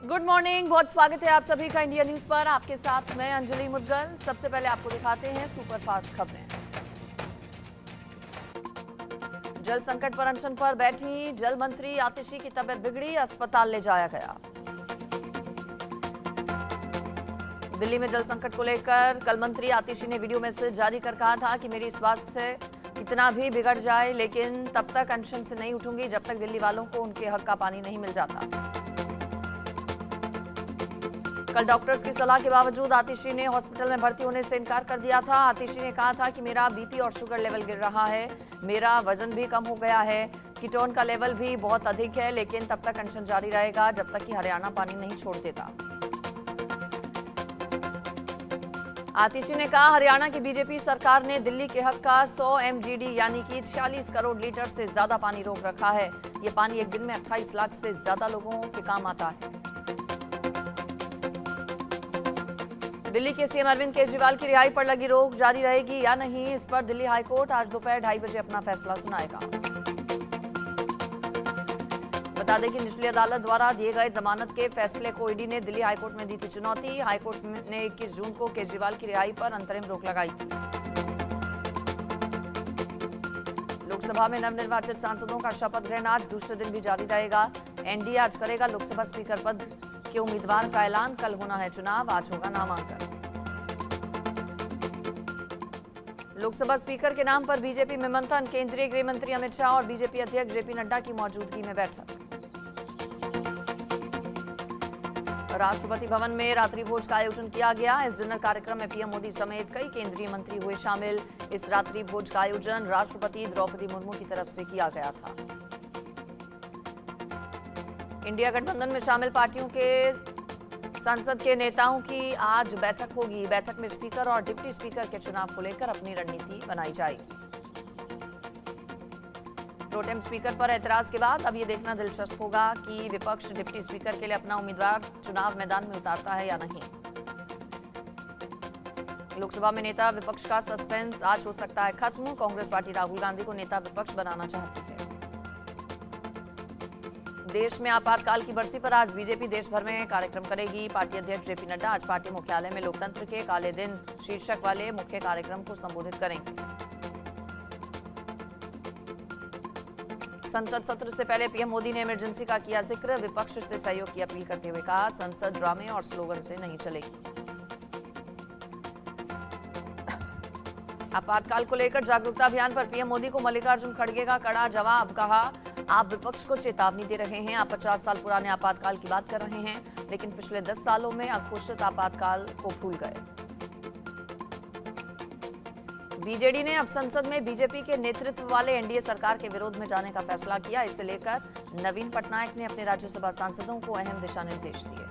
Good morning, बहुत स्वागत है आप सभी का इंडिया न्यूज पर। आपके साथ मैं अंजलि मुदगल। सबसे पहले आपको दिखाते हैं सुपरफास्ट खबरें। जल संकट पर अनशन पर बैठी जल मंत्री आतिशी की तबीयत बिगड़ी, अस्पताल ले जाया गया। दिल्ली में जल संकट को लेकर कल मंत्री आतिशी ने वीडियो मैसेज जारी कर कहा था कि मेरी स्वास्थ्य कितना भी बिगड़ जाए लेकिन तब तक अनशन से नहीं उठूंगी जब तक दिल्ली वालों को उनके हक का पानी नहीं मिल जाता। कल डॉक्टर्स की सलाह के बावजूद आतिशी ने हॉस्पिटल में भर्ती होने से इनकार कर दिया था। आतिशी ने कहा था कि मेरा बीपी और शुगर लेवल गिर रहा है, मेरा वजन भी कम हो गया है, कीटोन का लेवल भी बहुत अधिक है, लेकिन तब तक अनशन जारी रहेगा जब तक कि हरियाणा पानी नहीं छोड़ देता। आतिशी ने कहा, हरियाणा की बीजेपी सरकार ने दिल्ली के हक का 100 MGD यानी कि 46 करोड़ लीटर से ज्यादा पानी रोक रखा है। ये पानी एक दिन में 28 लाख से ज्यादा लोगों के काम आता है। दिल्ली के सीएम अरविंद केजरीवाल की रिहाई पर लगी रोक जारी रहेगी या नहीं, इस पर दिल्ली हाईकोर्ट आज दोपहर 2:30 बजे अपना फैसला सुनाएगा। बता दें कि निचली अदालत द्वारा दिए गए जमानत के फैसले को ईडी ने दिल्ली हाईकोर्ट में दी थी चुनौती। हाईकोर्ट ने 21 जून को केजरीवाल की रिहाई पर अंतरिम रोक लगाई थी। लोकसभा में नवनिर्वाचित सांसदों का शपथ ग्रहण आज दूसरे दिन भी जारी रहेगा। एनडीए आज करेगा लोकसभा स्पीकर पद के उम्मीदवार का ऐलान। कल होना है चुनाव, आज होगा नामांकन। लोकसभा स्पीकर के नाम पर बीजेपी में मंथन, केंद्रीय गृह मंत्री अमित शाह और बीजेपी अध्यक्ष जेपी नड्डा की मौजूदगी में बैठक। राष्ट्रपति भवन में रात्रि भोज का आयोजन किया गया। इस डिनर कार्यक्रम में पीएम मोदी समेत कई केंद्रीय मंत्री हुए शामिल। इस रात्रि भोज का आयोजन राष्ट्रपति द्रौपदी मुर्मू की तरफ से किया गया था। इंडिया गठबंधन में शामिल पार्टियों के संसद के नेताओं की आज बैठक होगी। बैठक में स्पीकर और डिप्टी स्पीकर के चुनाव को लेकर अपनी रणनीति बनाई जाएगी। प्रोटेम स्पीकर पर ऐतराज के बाद अब ये देखना दिलचस्प होगा कि विपक्ष डिप्टी स्पीकर के लिए अपना उम्मीदवार चुनाव मैदान में उतारता है या नहीं। लोकसभा में नेता विपक्ष का सस्पेंस आज हो सकता है खत्म। कांग्रेस पार्टी राहुल गांधी को नेता विपक्ष बनाना चाहती है। देश में आपातकाल की बरसी पर आज बीजेपी देश भर में कार्यक्रम करेगी। पार्टी अध्यक्ष जेपी नड्डा आज पार्टी मुख्यालय में लोकतंत्र के काले दिन शीर्षक वाले मुख्य कार्यक्रम को संबोधित करेंगे। संसद सत्र से पहले पीएम मोदी ने इमरजेंसी का किया जिक्र। विपक्ष से सहयोग की अपील करते हुए कहा, संसद ड्रामे और स्लोगन से नहीं चलेगी। आपातकाल को लेकर जागरूकता अभियान पर पीएम मोदी को मल्लिकार्जुन खड़गे का कड़ा जवाब। कहा, आप विपक्ष को चेतावनी दे रहे हैं। आप 50 साल पुराने आपातकाल की बात कर रहे हैं, लेकिन पिछले 10 सालों में अघोषित आपातकाल को भूल गए। बीजेडी ने अब संसद में बीजेपी के नेतृत्व वाले एनडीए सरकार के विरोध में जाने का फैसला किया। इससे लेकर नवीन पटनायक ने अपने राज्यसभा सांसदों को अहम दिशा निर्देश दिए।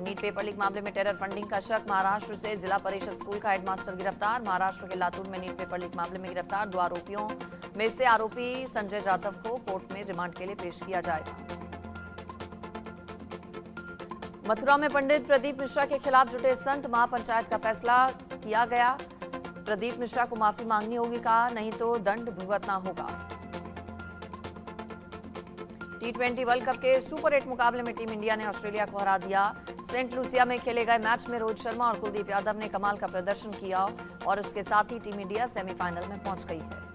नीट पेपर लीक मामले में टेरर फंडिंग का शक। महाराष्ट्र से जिला परिषद स्कूल का हेडमास्टर गिरफ्तार। महाराष्ट्र के लातूर में नीट पेपर लीक मामले में गिरफ्तार 2 आरोपियों में से आरोपी संजय जाधव को कोर्ट में रिमांड के लिए पेश किया जाएगा। मथुरा में पंडित प्रदीप मिश्रा के खिलाफ जुटे संत महापंचायत का फैसला किया गया। प्रदीप मिश्रा को माफी मांगनी होगी, कहा नहीं तो दंड भुगतना होगा। T20 वर्ल्ड कप के सुपर 8 मुकाबले में टीम इंडिया ने ऑस्ट्रेलिया को हरा दिया। सेंट लूसिया में खेले गए मैच में रोहित शर्मा और कुलदीप यादव ने कमाल का प्रदर्शन किया और इसके साथ ही टीम इंडिया सेमीफाइनल में पहुंच गई है।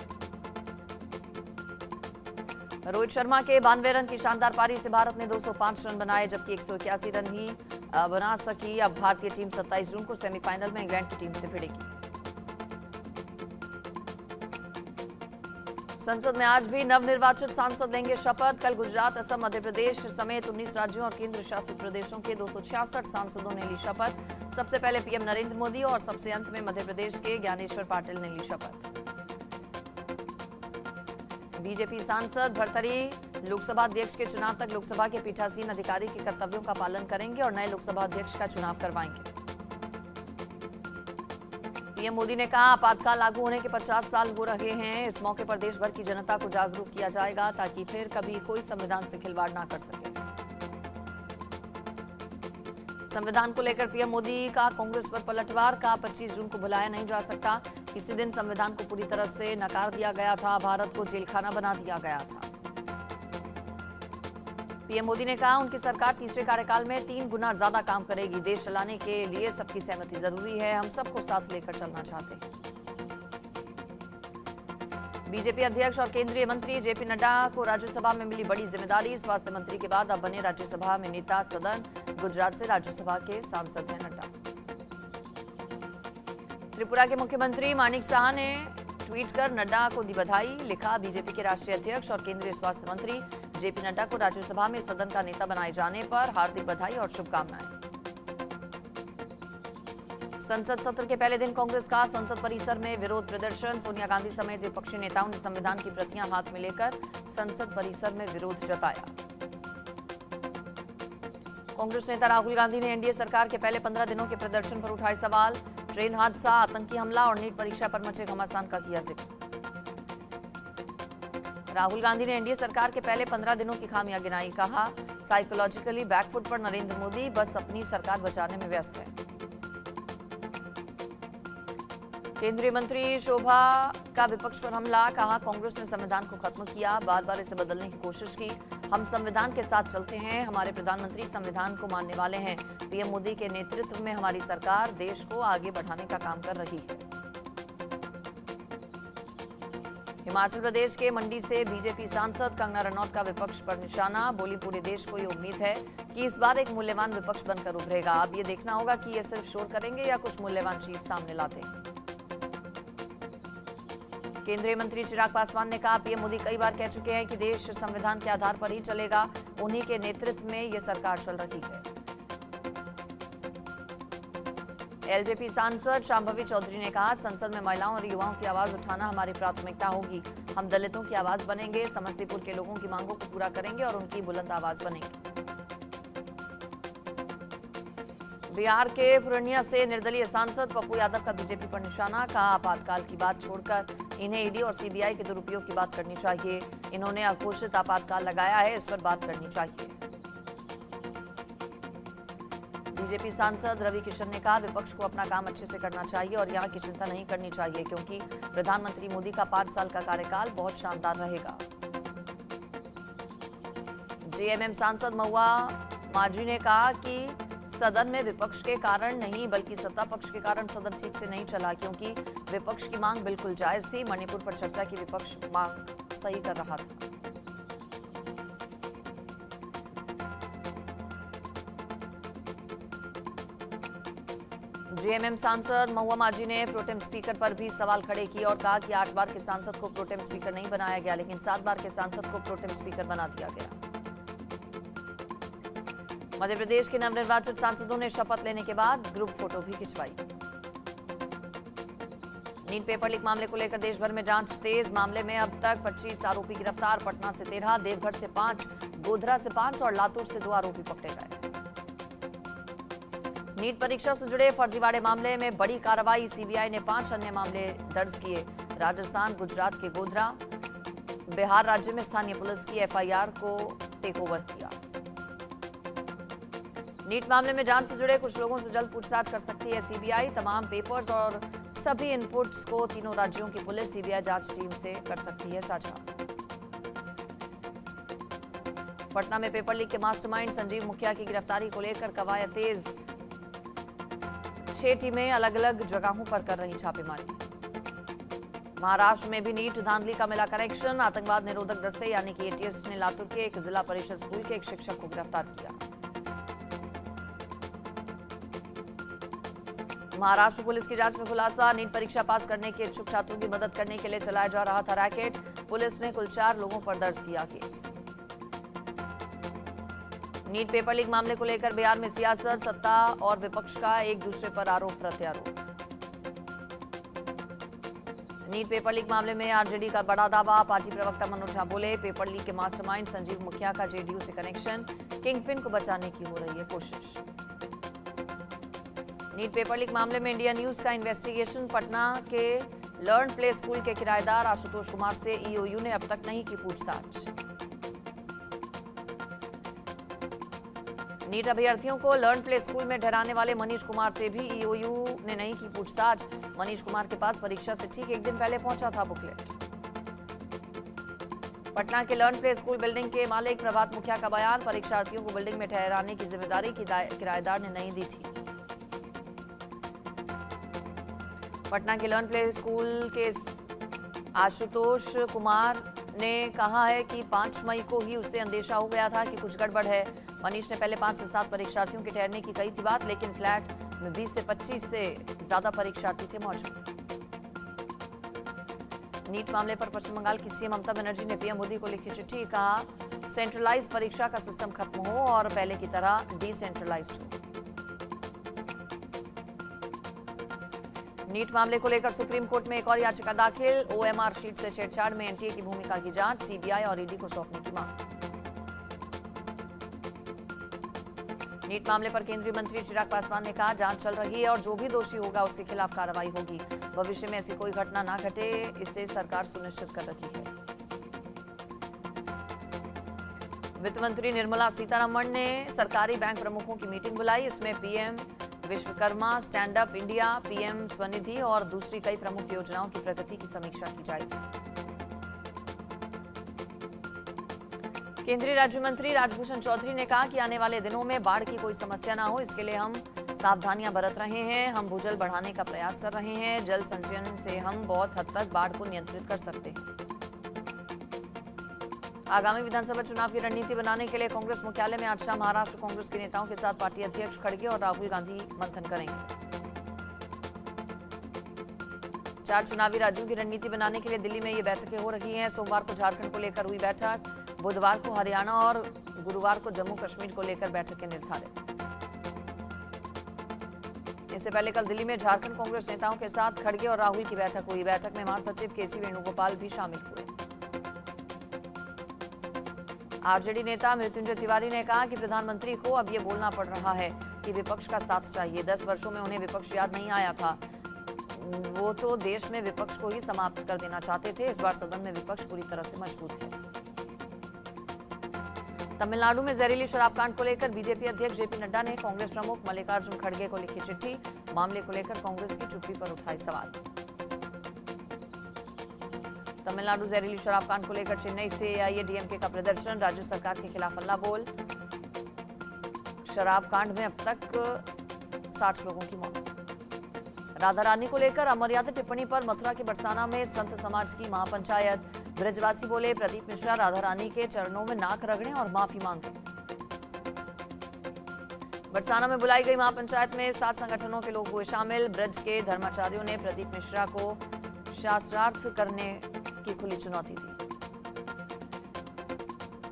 रोहित शर्मा के 92 रन की शानदार पारी से भारत ने 205 रन बनाए, जबकि 181 रन ही बना सकी। अब भारतीय टीम 27 जून को सेमीफाइनल में इंग्लैंड की टीम से भिड़ेगी। संसद में आज भी नवनिर्वाचित सांसद लेंगे शपथ। कल गुजरात, असम, मध्य प्रदेश समेत 19 राज्यों और केंद्र शासित प्रदेशों के 266 सांसदों ने ली शपथ। सबसे पहले पीएम नरेंद्र मोदी और सबसे अंत में मध्य प्रदेश के ज्ञानेश्वर पाटिल ने ली शपथ। बीजेपी सांसद भर्तरी लोकसभा अध्यक्ष के चुनाव तक लोकसभा के पीठासीन अधिकारी के कर्तव्यों का पालन करेंगे और नए लोकसभा अध्यक्ष का चुनाव करवाएंगे। पीएम मोदी ने कहा, आपातकाल लागू होने के 50 साल हो रहे हैं। इस मौके पर देश भर की जनता को जागरूक किया जाएगा ताकि फिर कभी कोई संविधान से खिलवाड़ ना कर सके। संविधान को लेकर पीएम मोदी का कांग्रेस पर पलटवार। का 25 जून को भुलाया नहीं जा सकता। इसी दिन संविधान को पूरी तरह से नकार दिया गया था। भारत को जेलखाना बना दिया गया था। पीएम मोदी ने कहा उनकी सरकार तीसरे कार्यकाल में 3 गुना ज्यादा काम करेगी। देश चलाने के लिए सबकी सहमति जरूरी है, हम सबको साथ लेकर चलना चाहते हैं। बीजेपी अध्यक्ष और केंद्रीय मंत्री जेपी नड्डा को राज्यसभा में मिली बड़ी जिम्मेदारी। स्वास्थ्य मंत्री के बाद अब बने राज्यसभा में नेता सदन। गुजरात से राज्यसभा के सांसद हैं नड्डा। त्रिपुरा के मुख्यमंत्री मानिक साहा ने ट्वीट कर नड्डा को दी बधाई। लिखा, बीजेपी के राष्ट्रीय अध्यक्ष और केंद्रीय स्वास्थ्य मंत्री जेपी नड्डा को राज्यसभा में सदन का नेता बनाए जाने पर हार्दिक बधाई और शुभकामनाएं। संसद सत्र के पहले दिन कांग्रेस का संसद परिसर में विरोध प्रदर्शन। सोनिया गांधी समेत विपक्षी नेताओं ने संविधान की प्रतियां हाथ में लेकर संसद परिसर में विरोध जताया। कांग्रेस नेता राहुल गांधी ने एनडीए सरकार के पहले 15 दिनों के प्रदर्शन पर उठाए सवाल। ट्रेन हादसा, आतंकी हमला और नीट परीक्षा पर मचे घमासान का किया जिक्र। राहुल गांधी ने एनडीए सरकार के पहले 15 दिनों की खामियां गिनाई। कहा, साइकोलॉजिकली बैकफुट पर नरेंद्र मोदी बस अपनी सरकार बचाने में व्यस्त है। केंद्रीय मंत्री शोभा का विपक्ष पर हमला। कहा, कांग्रेस ने संविधान को खत्म किया, बार बार इसे बदलने की कोशिश की। हम संविधान के साथ चलते हैं, हमारे प्रधानमंत्री संविधान को मानने वाले हैं। पीएम मोदी के नेतृत्व में हमारी सरकार देश को आगे बढ़ाने का काम कर रही है। हिमाचल प्रदेश के मंडी से बीजेपी सांसद कंगना रनौत का विपक्ष पर निशाना। बोली, पूरे देश को ये उम्मीद है कि इस बार एक मूल्यवान विपक्ष बनकर उभरेगा। अब ये देखना होगा कि ये सिर्फ शोर करेंगे या कुछ मूल्यवान चीज सामने लाते हैं। केंद्रीय मंत्री चिराग पासवान ने कहा, पीएम मोदी कई बार कह चुके हैं कि देश संविधान के आधार पर ही चलेगा। उन्हीं के नेतृत्व में ये सरकार चल रही है। एलजेपी सांसद शांभवी चौधरी ने कहा, संसद में महिलाओं और युवाओं की आवाज उठाना हमारी प्राथमिकता होगी। हम दलितों की आवाज बनेंगे, समस्तीपुर के लोगों की मांगों को पूरा करेंगे और उनकी बुलंद आवाज बनेंगे। बिहार के पूर्णिया से निर्दलीय सांसद पप्पू यादव का बीजेपी पर निशाना। कहा, आपातकाल की बात छोड़कर इन्हें ईडी और सीबीआई के दुरुपयोग की बात करनी चाहिए। इन्होंने अघोषित आपातकाल लगाया है, इस पर बात करनी चाहिए। बीजेपी सांसद रवि किशन ने कहा, विपक्ष को अपना काम अच्छे से करना चाहिए और यहाँ की चिंता नहीं करनी चाहिए, क्योंकि प्रधानमंत्री मोदी का 5 साल का कार्यकाल बहुत शानदार रहेगा। जेएमएम सांसद महुआ माझी ने कहा कि सदन में विपक्ष के कारण नहीं बल्कि सत्ता पक्ष के कारण सदन ठीक से नहीं चला, क्योंकि विपक्ष की मांग बिल्कुल जायज थी। मणिपुर पर चर्चा की विपक्ष मांग सही कर रहा था। जेएमएम सांसद महुआ माझी ने प्रोटेम स्पीकर पर भी सवाल खड़े किए और कहा कि 8 बार के सांसद को प्रोटेम स्पीकर नहीं बनाया गया, लेकिन 7 बार के सांसद को प्रोटेम स्पीकर बना दिया गया। मध्य प्रदेश के नवनिर्वाचित सांसदों ने शपथ लेने के बाद ग्रुप फोटो भी खिंचवाई। नीट पेपर लीक मामले को लेकर देश भर में जांच तेज। मामले में अब तक 25 आरोपी गिरफ्तार। पटना से 13, देवघर से 5, गोधरा से 5 और लातूर से 2 आरोपी पकड़े गए। नीट परीक्षा से जुड़े फर्जीवाड़े मामले में बड़ी कार्रवाई। सीबीआई ने 5 अन्य मामले दर्ज किए। राजस्थान, गुजरात के गोधरा, बिहार राज्य में स्थानीय पुलिस की एफआईआर को टेक ओवर किया। नीट मामले में जांच से जुड़े कुछ लोगों से जल्द पूछताछ कर सकती है सीबीआई। तमाम पेपर्स और सभी इनपुट्स को तीनों राज्यों की पुलिस सीबीआई जांच टीम से कर सकती है साझा। पटना में पेपर लीक के मास्टरमाइंड संजीव मुखिया की गिरफ्तारी को लेकर कवायद तेज। 6 टीमें अलग अलग जगहों पर कर रही छापेमारी। महाराष्ट्र में भी नीट धांधली का मिला कनेक्शन। आतंकवाद निरोधक दस्ते यानी कि एटीएस ने लातूर के एक जिला परिषद स्कूल के एक शिक्षक को गिरफ्तार किया। महाराष्ट्र पुलिस की जांच में खुलासा। नीट परीक्षा पास करने के इच्छुक छात्रों की मदद करने के लिए चलाया जा रहा था रैकेट। पुलिस ने कुल 4 लोगों पर दर्ज किया केस। नीट पेपर लीक मामले को लेकर बिहार में सियासत, सत्ता और विपक्ष का एक दूसरे पर आरोप प्रत्यारोप। नीट पेपर लीक मामले में आरजेडी का बड़ा दावा। पार्टी प्रवक्ता मनोज झा बोले, पेपर लीक के मास्टरमाइंड संजीव मुखिया का जेडीयू से कनेक्शन। किंगपिन को बचाने की हो रही है कोशिश। नीट पेपर लीक मामले में इंडिया न्यूज का इन्वेस्टिगेशन। पटना के लर्न प्ले स्कूल के किराएदार आशुतोष कुमार से ईओयू ने अब तक नहीं की पूछताछ। नीट अभ्यर्थियों को लर्न प्ले स्कूल में ठहराने वाले मनीष कुमार से भी ईओयू ने नहीं की पूछताछ। मनीष कुमार के पास परीक्षा से ठीक एक दिन पहले पहुंचा था बुकलेट। पटना के लर्न प्ले स्कूल बिल्डिंग के मालिक प्रभात मुखिया का बयान, परीक्षार्थियों को बिल्डिंग में ठहराने की जिम्मेदारी किराएदार ने नहीं दी थी। पटना के लर्न प्ले स्कूल के आशुतोष कुमार ने कहा है कि 5 मई को ही उसे अंदेशा हो गया था कि कुछ गड़बड़ है। मनीष ने पहले 5 से 7 परीक्षार्थियों के ठहरने की कही थी बात, लेकिन फ्लैट में 20 से 25 से ज्यादा परीक्षार्थी थे मौजूद। नीट मामले पर पश्चिम बंगाल की सीएम ममता बनर्जी ने पीएम मोदी को लिखी चिट्ठी, कहा सेंट्रलाइज्ड परीक्षा का सिस्टम खत्म हो और पहले की तरह डिसेंट्रलाइज्ड हो। नीट मामले को लेकर सुप्रीम कोर्ट में एक और याचिका दाखिल, ओएमआर शीट से छेड़छाड़ में एनटीए की भूमिका की जांच, सीबीआई और ईडी को सौंपने की मांग। नीट मामले पर केंद्रीय मंत्री चिराग पासवान ने कहा जांच चल रही है और जो भी दोषी होगा उसके खिलाफ कार्रवाई होगी। भविष्य में ऐसी कोई घटना ना घटे, इसे सरकार सुनिश्चित कर रही है। वित्त मंत्री निर्मला सीतारमण ने सरकारी बैंक प्रमुखों की मीटिंग बुलाई। इसमें PM Vishwakarma stand up India, PM Svanidhi और दूसरी कई प्रमुख योजनाओं की प्रगति की समीक्षा की जाएगी। केंद्रीय राज्य मंत्री राजभूषण चौधरी ने कहा कि आने वाले दिनों में बाढ़ की कोई समस्या ना हो, इसके लिए हम सावधानियां बरत रहे हैं। हम भूजल बढ़ाने का प्रयास कर रहे हैं। जल संचयन से हम बहुत हद तक बाढ़ को नियंत्रित कर सकते हैं। आगामी विधानसभा चुनाव की रणनीति बनाने के लिए कांग्रेस मुख्यालय में आज शाम महाराष्ट्र कांग्रेस के नेताओं के साथ पार्टी अध्यक्ष खड़गे और राहुल गांधी मंथन करेंगे। 4 चुनावी राज्यों की रणनीति बनाने के लिए दिल्ली में ये बैठकें हो रही हैं। सोमवार को झारखंड को लेकर हुई बैठक, बुधवार को हरियाणा और गुरुवार को जम्मू कश्मीर को लेकर बैठकें निर्धारित। इससे पहले कल दिल्ली में झारखंड कांग्रेस नेताओं के साथ खड़गे और राहुल की बैठक हुई। बैठक में महासचिव केसी वेणुगोपाल भी शामिल हुए। आरजेडी नेता मृत्युंजय तिवारी ने कहा कि प्रधानमंत्री को अब ये बोलना पड़ रहा है कि विपक्ष का साथ चाहिए। 10 वर्षों में उन्हें विपक्ष याद नहीं आया था। वो तो देश में विपक्ष को ही समाप्त कर देना चाहते थे। इस बार सदन में विपक्ष पूरी तरह से मजबूत है। तमिलनाडु में जहरीली शराब कांड को लेकर बीजेपी अध्यक्ष जेपी नड्डा ने कांग्रेस प्रमुख मल्लिकार्जुन खड़गे को लिखी चिट्ठी। मामले को लेकर कांग्रेस की चुप्पी पर उठाए सवाल। तमिलनाडु जहरीली शराब कांड को लेकर चेन्नई से एआईएडीएमके का प्रदर्शन, राज्य सरकार के खिलाफ हल्ला बोल। शराब कांड में अब तक 60 लोगों की मौत। राधा रानी को लेकर अमर्यादित टिप्पणी पर मथुरा के बरसाना में संत समाज की महापंचायत। ब्रजवासी बोले प्रदीप मिश्रा राधा रानी के चरणों में नाक रगड़े और माफी मांगे। बरसाना में बुलाई गई महापंचायत में 7 संगठनों के लोग हुए शामिल। ब्रज के धर्माचार्यों ने प्रदीप मिश्रा को शास्त्रार्थ करने की खुली चुनौती दी।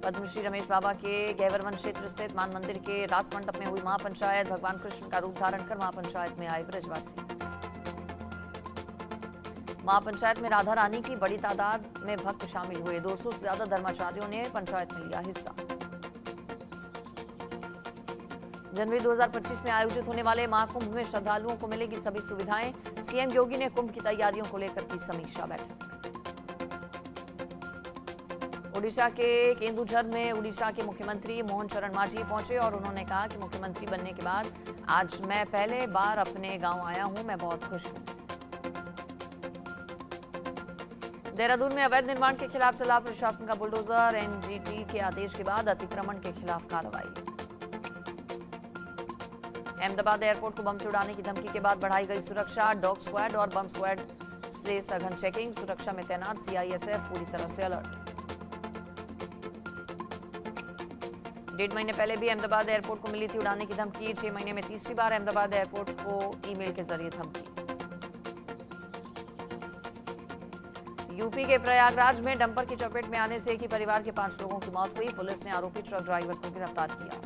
पद्मश्री रमेश बाबा के गैवरवन क्षेत्र स्थित मान मंदिर के रास मंडप में हुई महापंचायत। भगवान कृष्ण का रूप धारण कर महापंचायत में आए ब्रजवासी। महापंचायत में राधा रानी की बड़ी तादाद में भक्त शामिल हुए। 200 से ज्यादा धर्माचार्यों ने पंचायत में लिया हिस्सा। जनवरी 2025 में आयोजित होने वाले महाकुंभ में श्रद्धालुओं को मिलेगी सभी सुविधाएं। सीएम योगी ने कुंभ की तैयारियों को लेकर की समीक्षा बैठक। ओडिशा के केंदुझर में उड़ीसा के मुख्यमंत्री मोहन चरण मांझी पहुंचे और उन्होंने कहा कि मुख्यमंत्री बनने के बाद आज मैं पहले बार अपने गांव आया हूं, मैं बहुत खुश हूं। देहरादून में अवैध निर्माण के खिलाफ चला प्रशासन का बुलडोजर। एनजीटी के आदेश के बाद अतिक्रमण के खिलाफ कार्रवाई। अहमदाबाद एयरपोर्ट को बम से उड़ाने की धमकी के बाद बढ़ाई गई सुरक्षा। डॉग स्क्वाड और बम स्क्वाड से सघन चेकिंग। सुरक्षा में तैनात सीआईएसएफ पूरी तरह से अलर्ट। 1.5 महीने पहले भी अहमदाबाद एयरपोर्ट को मिली थी उड़ाने की धमकी। 6 महीने में तीसरी बार अहमदाबाद एयरपोर्ट को ईमेल के जरिए धमकी। यूपी के प्रयागराज में डंपर की चपेट में आने से एक ही परिवार के 5 लोगों की मौत हुई। पुलिस ने आरोपी ट्रक ड्राइवर को गिरफ्तार किया।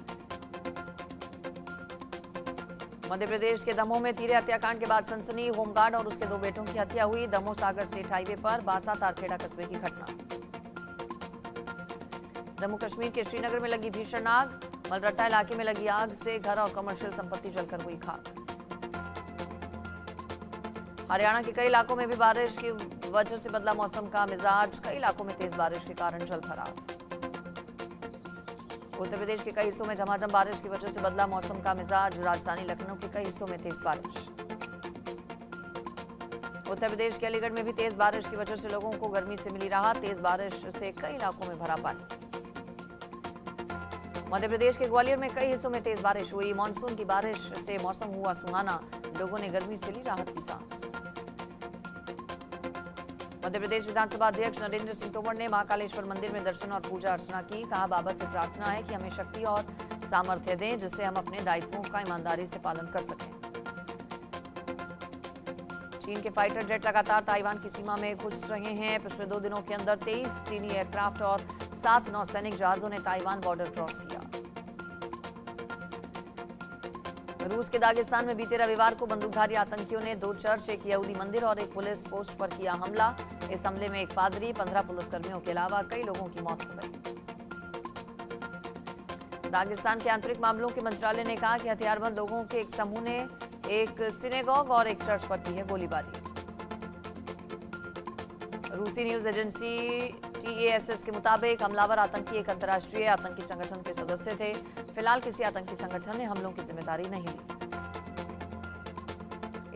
मध्य प्रदेश के दमोह में तीरे हत्याकांड के बाद सनसनी। होमगार्ड और उसके 2 बेटों की हत्या हुई। दमोह सागर सेठ हाईवे पर बासा तारखेड़ा कस्बे की घटना। जम्मू कश्मीर के श्रीनगर में लगी भीषण आग। मलरट्टा इलाके में लगी आग से घर और कमर्शियल संपत्ति जलकर हुई खाक। हरियाणा के कई इलाकों में भी बारिश की वजह से बदला मौसम का मिजाज। कई इलाकों में तेज बारिश के कारण जलभराव। उत्तर प्रदेश के कई हिस्सों में झमाझम बारिश की वजह से बदला मौसम का मिजाज। राजधानी लखनऊ के कई हिस्सों में तेज बारिश। उत्तर प्रदेश के अलीगढ़ में भी तेज बारिश की वजह से लोगों को गर्मी से मिली राहत। तेज बारिश से कई इलाकों में भरा पानी। मध्य प्रदेश के ग्वालियर में कई हिस्सों में तेज बारिश हुई। मानसून की बारिश से मौसम हुआ सुहाना। लोगों ने गर्मी से ली राहत की सांस। मध्य प्रदेश विधानसभा अध्यक्ष नरेंद्र सिंह तोमर ने महाकालेश्वर मंदिर में दर्शन और पूजा अर्चना की। कहा, बाबा से प्रार्थना है कि हमें शक्ति और सामर्थ्य दें, जिससे हम अपने दायित्वों का ईमानदारी से पालन कर सकें। चीन के फाइटर जेट लगातार ताइवान की सीमा में घुस रहे हैं। पिछले 2 दिनों के अंदर 23 चीनी एयरक्राफ्ट और 7 नौसैनिक जहाजों ने ताइवान बॉर्डर क्रॉस किया। रूस के दागिस्तान में बीते रविवार को बंदूकधारी आतंकियों ने 2 चर्च, एक यहूदी मंदिर और एक पुलिस पोस्ट पर किया हमला। इस हमले में एक पादरी, 15 पुलिसकर्मियों के अलावा कई लोगों की मौत हो गई। दागिस्तान के आंतरिक मामलों के मंत्रालय ने कहा कि हथियारबंद लोगों के एक समूह ने एक सिनेगॉग और एक चर्च पर की है गोलीबारी। रूसी न्यूज एजेंसी TASS के मुताबिक हमलावर आतंकी एक अंतर्राष्ट्रीय आतंकी संगठन के सदस्य थे। फिलहाल किसी आतंकी संगठन ने हमलों की जिम्मेदारी नहीं ली।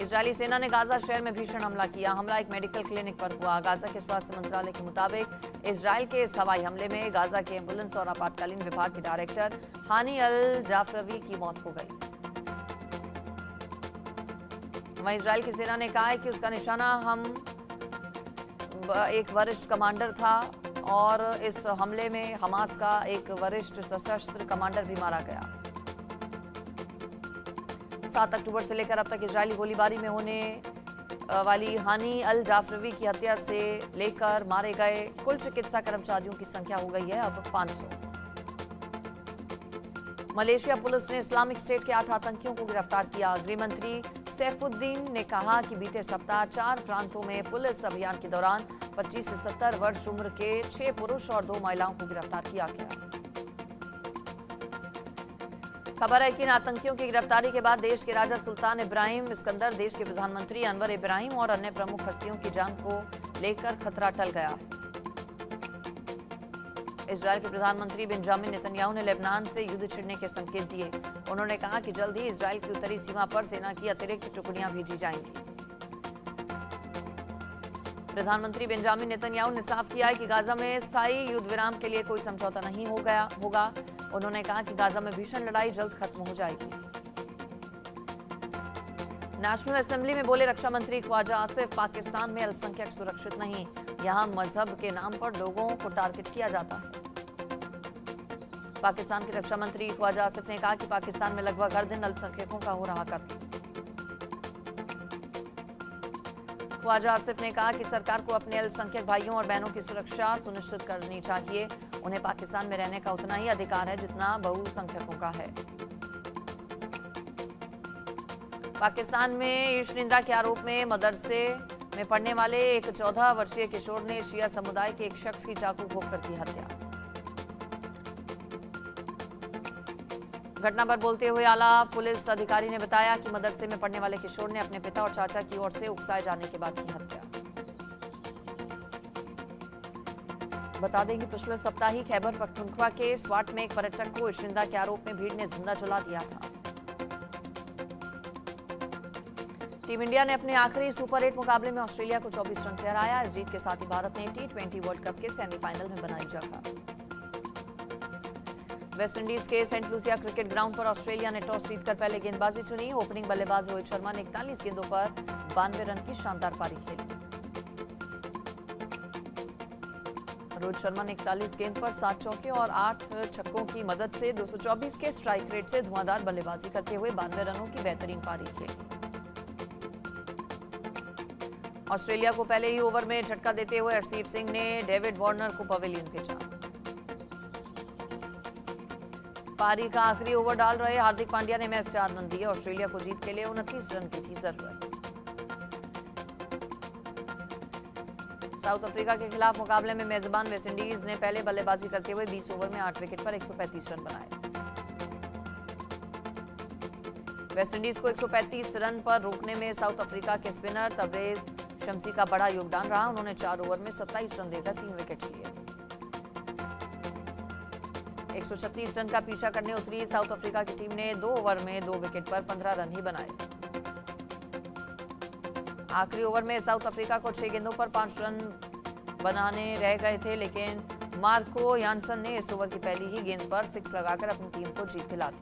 इजरायली सेना ने गाजा शहर में भीषण हमला किया। हमला एक मेडिकल क्लिनिक पर हुआ। गाजा के स्वास्थ्य मंत्रालय के मुताबिक इजरायल के इस हवाई हमले में गाजा के एम्बुलेंस और आपातकालीन विभाग के डायरेक्टर हानी अल जाफरवी की मौत हो गई। वहीं इजरायल की सेना ने कहा है कि उसका निशाना एक वरिष्ठ कमांडर था और इस हमले में हमास का एक वरिष्ठ सशस्त्र कमांडर भी मारा गया। 7 अक्टूबर से लेकर अब तक इजरायली गोलीबारी में होने वाली हानी अल जाफरवी की हत्या से लेकर मारे गए कुल चिकित्सा कर्मचारियों की संख्या हो गई है अब 500। मलेशिया पुलिस ने इस्लामिक स्टेट के 8 आतंकियों को गिरफ्तार किया। गृहमंत्री सैफुद्दीन ने कहा कि बीते सप्ताह 4 प्रांतों में पुलिस अभियान के दौरान 25 से 70 वर्ष उम्र के 6 पुरुष और 2 महिलाओं को गिरफ्तार किया गया। खबर है कि इन आतंकियों की गिरफ्तारी के बाद देश के राजा सुल्तान इब्राहिम इस्कंदर, देश के प्रधानमंत्री अनवर इब्राहिम और अन्य प्रमुख हस्तियों की जान को लेकर खतरा टल गया है। इजरायल के प्रधानमंत्री बेंजामिन नेतन्याहू ने लेबनान से युद्ध छिड़ने के संकेत दिए। उन्होंने कहा कि जल्द ही इजरायल की उत्तरी सीमा पर सेना की अतिरिक्त टुकड़ियां भेजी जाएंगी। प्रधानमंत्री बेंजामिन नेतन्याहू ने साफ किया है कि गाजा में स्थायी युद्ध विराम के लिए कोई समझौता नहीं होगा। उन्होंने कहा कि गाजा में भीषण लड़ाई जल्द खत्म हो जाएगी। नेशनल असेंबली में बोले रक्षा मंत्री ख्वाजा आसिफ, पाकिस्तान में अल्पसंख्यक सुरक्षित नहीं, यहां मजहब के नाम पर लोगों को टारगेट किया जाता है। पाकिस्तान के रक्षा मंत्री ख्वाजा आसिफ ने कहा कि पाकिस्तान में लगभग हर दिन अल्पसंख्यकों का हो रहा कत्ल। ख्वाजा आसिफ ने कहा कि सरकार को अपने अल्पसंख्यक भाइयों और बहनों की सुरक्षा सुनिश्चित करनी चाहिए। उन्हें पाकिस्तान में रहने का उतना ही अधिकार है जितना बहुसंख्यकों का है। पाकिस्तान में ईश निंदा के आरोप में मदरसे में पढ़ने वाले एक 14 वर्षीय किशोर ने शिया समुदाय के एक शख्स की चाकू घोंपकर की हत्या। घटना पर बोलते हुए आला पुलिस अधिकारी ने बताया कि मदरसे में पढ़ने वाले किशोर ने अपने पिता और चाचा की ओर से उकसाए जाने के बाद की हत्या। बता दें कि पिछले सप्ताह ही खैबर पख्तूनख्वा के स्वाट में एक पर्यटक को ईश निंदा के आरोप में भीड़ ने जिंदा जला दिया था। टीम इंडिया ने अपने आखिरी सुपर 8 मुकाबले में ऑस्ट्रेलिया को 24 रन से हराया। इस जीत के साथ ही भारत ने T20 वर्ल्ड कप के सेमीफाइनल में बनाई जगह। वेस्टइंडीज के सेंट लूसिया क्रिकेट ग्राउंड पर ऑस्ट्रेलिया ने टॉस जीतकर पहले गेंदबाजी चुनी। ओपनिंग बल्लेबाज रोहित शर्मा ने 41 गेंदों पर 92 रन की शानदार पारी खेली। रोहित शर्मा ने 41 गेंद पर 7 चौके और 8 छक्कों की मदद से 224 के स्ट्राइक रेट से धुआंधार बल्लेबाजी करते हुए 92 रनों की बेहतरीन पारी खेली। ऑस्ट्रेलिया को पहले ही ओवर में झटका देते हुए हरदीप सिंह ने डेविड वार्नर को पवेलियन भेजा। पारी का आखिरी ओवर डाल रहे हार्दिक पांड्या ने मैच 4 रन दिए। ऑस्ट्रेलिया को जीत के लिए 29 रन की थी जरूरत। साउथ अफ्रीका के खिलाफ मुकाबले में मेजबान वेस्टइंडीज ने पहले बल्लेबाजी करते हुए 20 ओवर में 8 विकेट पर 135 रन बनाए। वेस्टइंडीज को 135 रन पर रोकने में साउथ अफ्रीका के स्पिनर तबरेज शम्सी का बड़ा योगदान रहा। उन्होंने 4 ओवर में 27 रन देकर 3 विकेट लिए। 136 रन का पीछा करने उतरी साउथ अफ्रीका की टीम ने 2 ओवर में 2 विकेट पर 15 रन ही बनाए। आखिरी ओवर में साउथ अफ्रीका को 6 गेंदों पर 5 रन बनाने रह गए थे, लेकिन मार्को यानसन ने इस ओवर की पहली ही गेंद पर 6 लगाकर अपनी टीम को जीत दिला दी।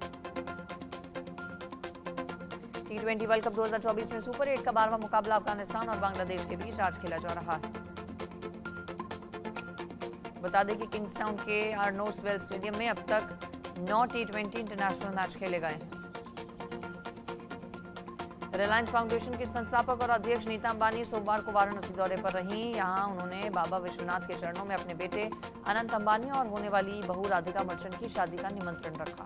T20 वर्ल्ड कप 2024 में सुपर 8 का 12वां मुकाबला अफगानिस्तान और बांग्लादेश के बीच आज खेला जा रहा है। बता दें कि किंग्सटाउन के आर्नोट्सवेल स्टेडियम में अब तक 9 T20 इंटरनेशनल मैच खेले गए हैं। रिलायंस फाउंडेशन की संस्थापक और अध्यक्ष नीता अंबानी सोमवार को वाराणसी दौरे पर रहीं। यहां उन्होंने बाबा विश्वनाथ के चरणों में अपने बेटे अनंत अंबानी और होने वाली बहू राधिका मर्चेंट की शादी का निमंत्रण रखा।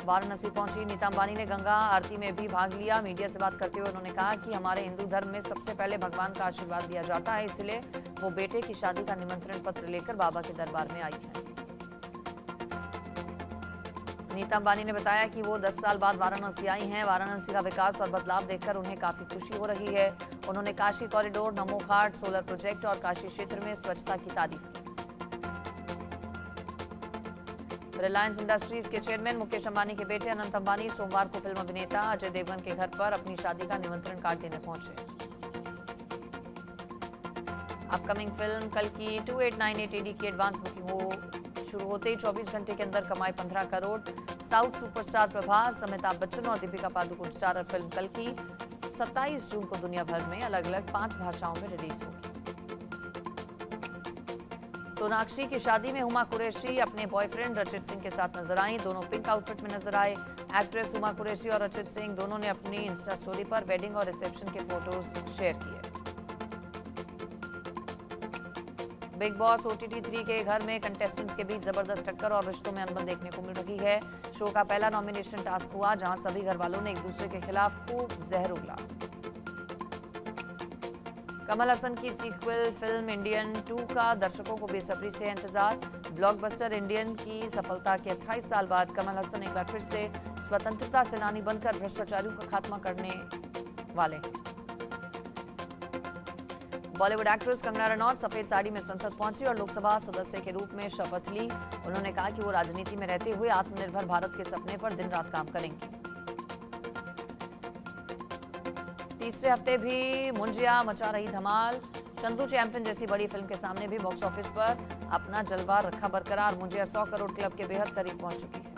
वाराणसी पहुंची नीता अंबानी ने गंगा आरती में भी भाग लिया। मीडिया से बात करते हुए उन्होंने कहा कि हमारे हिंदू धर्म में सबसे पहले भगवान का आशीर्वाद दिया जाता है, इसलिए वो बेटे की शादी का निमंत्रण पत्र लेकर बाबा के दरबार में आई है। नीता अंबानी ने बताया कि वो 10 साल बाद वाराणसी आई हैं। वाराणसी का विकास और बदलाव देखकर उन्हें काफी खुशी हो रही है। उन्होंने Kashi corridor, Namo Ghat, solar project और काशी क्षेत्र में स्वच्छता की तारीफ की। रिलायंस इंडस्ट्रीज के चेयरमैन मुकेश अंबानी के बेटे अनंत अंबानी सोमवार को फिल्म अभिनेता अजय देवगन के घर पर अपनी शादी का निमंत्रण कार्ड देने पहुंचे। अपकमिंग फिल्म कल की 2898 AD की एडवांस बुकिंग शुरू होते ही 24 घंटे के अंदर कमाए 15 करोड़। साउथ सुपरस्टार प्रभास, अमिताभ बच्चन और दीपिका पादुकोण स्टारर फिल्म कल की 27 जून को दुनिया भर में अलग अलग 5 भाषाओं में रिलीज होगी। सोनाक्षी की शादी में हुमा कुरैशी अपने बॉयफ्रेंड रचित सिंह के साथ नजर आई। दोनों पिंक आउटफिट में नजर आए। एक्ट्रेस हुमा कुरैशी और रचित सिंह दोनों ने अपनी इंस्टा स्टोरी पर वेडिंग और रिसेप्शन के फोटोज शेयर किए। बिग बॉस OTT 3 के घर में कंटेस्टेंट्स के बीच जबरदस्त टक्कर और रिश्तों में अनबन देखने को मिल रही है। शो का पहला नॉमिनेशन टास्क हुआ, जहां सभी घर वालों ने एक दूसरे के खिलाफ खूब जहर उगला। कमल हसन की सीक्वल फिल्म इंडियन 2 का दर्शकों को बेसब्री से इंतजार। ब्लॉकबस्टर इंडियन की सफलता के 28 साल बाद कमल हसन एक बार फिर से स्वतंत्रता सेनानी बनकर भ्रष्टाचारियों का खात्मा करने वाले हैं। बॉलीवुड एक्ट्रेस कंगना रनौत सफेद साड़ी में संसद पहुंची और लोकसभा सदस्य के रूप में शपथ ली। उन्होंने कहा कि वो राजनीति में रहते हुए आत्मनिर्भर भारत के सपने पर दिन रात काम करेंगी। तीसरे हफ्ते भी मुंजिया मचा रही धमाल। चंदू चैंपियन जैसी बड़ी फिल्म के सामने भी बॉक्स ऑफिस पर अपना जलवा रखा बरकरार। मुंजिया 100 करोड़ क्लब के बेहद करीब पहुंच चुकी है।